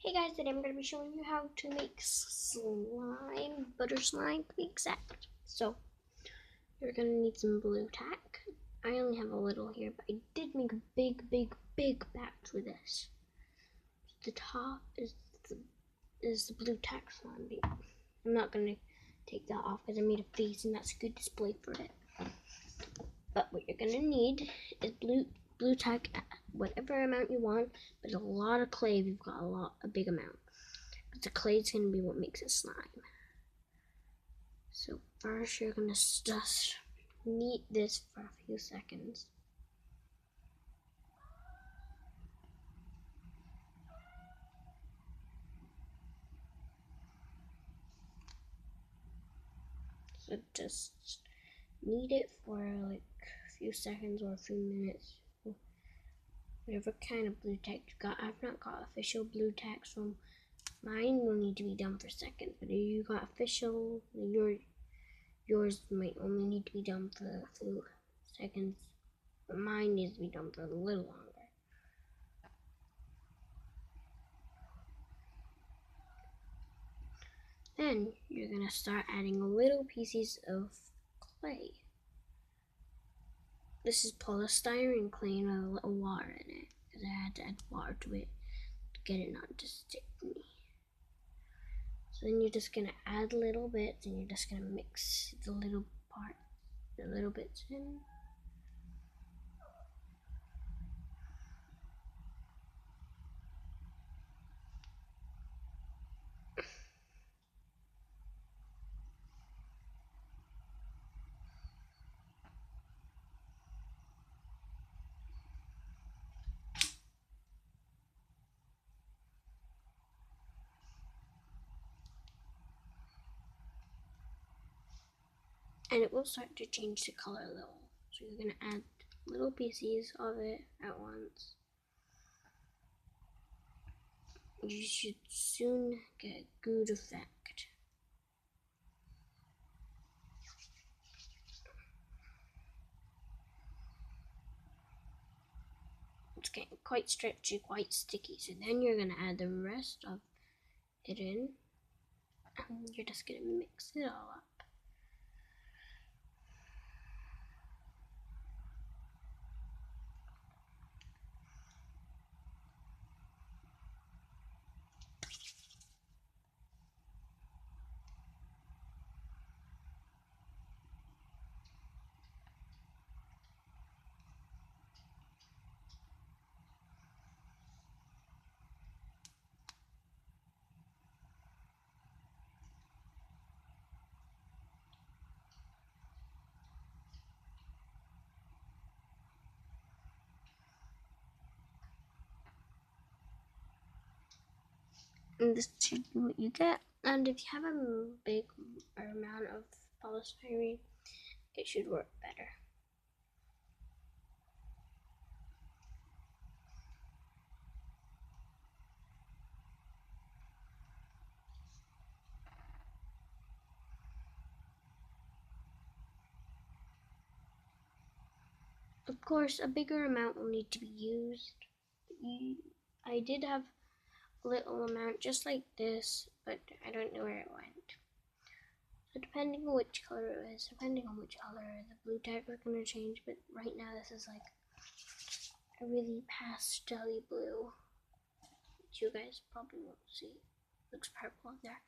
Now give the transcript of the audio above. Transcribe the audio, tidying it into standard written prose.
Hey guys, today I'm going to be showing you how to make slime, butter slime to be exact. So, you're going to need some blue tack. I only have a little here, but I did make a big batch with this. The top is the blue tack slime. I'm not going to take that off because I made a face and that's a good display for it. But what you're going to need is blue tack, whatever amount you want, but a lot of clay if you've got a big amount. Because the clay is going to be what makes it slime. So first you're going to just knead this for a few seconds. So just knead it for like a few seconds or a few minutes. Whatever kind of blue tack you got. I've not got official blue tack, so mine will need to be done for seconds. But if you got official, yours might only need to be done for a few seconds. But mine needs to be done for a little longer. Then you're gonna start adding little pieces of clay. This is polestirean clay and a little water in it because I had to add water to it to get it not to stick to me. So then you're just gonna add little bits and you're just gonna mix the little bits in. And it will start to change the color a little. So you're gonna add little pieces of it at once. You should soon get a good effect. It's getting quite stretchy, quite sticky. So then you're gonna add the rest of it in. And you're just gonna mix it all up. And this should be what you get. And if you have a big amount of polystyrene, it should work better. Of course, a bigger amount will need to be used. I did have a little amount just like this, but I don't know where it went. So depending on which color it is, the blue tack is going to change, but right now this is like a really pastel-y blue, which you guys probably won't see. It looks purple there.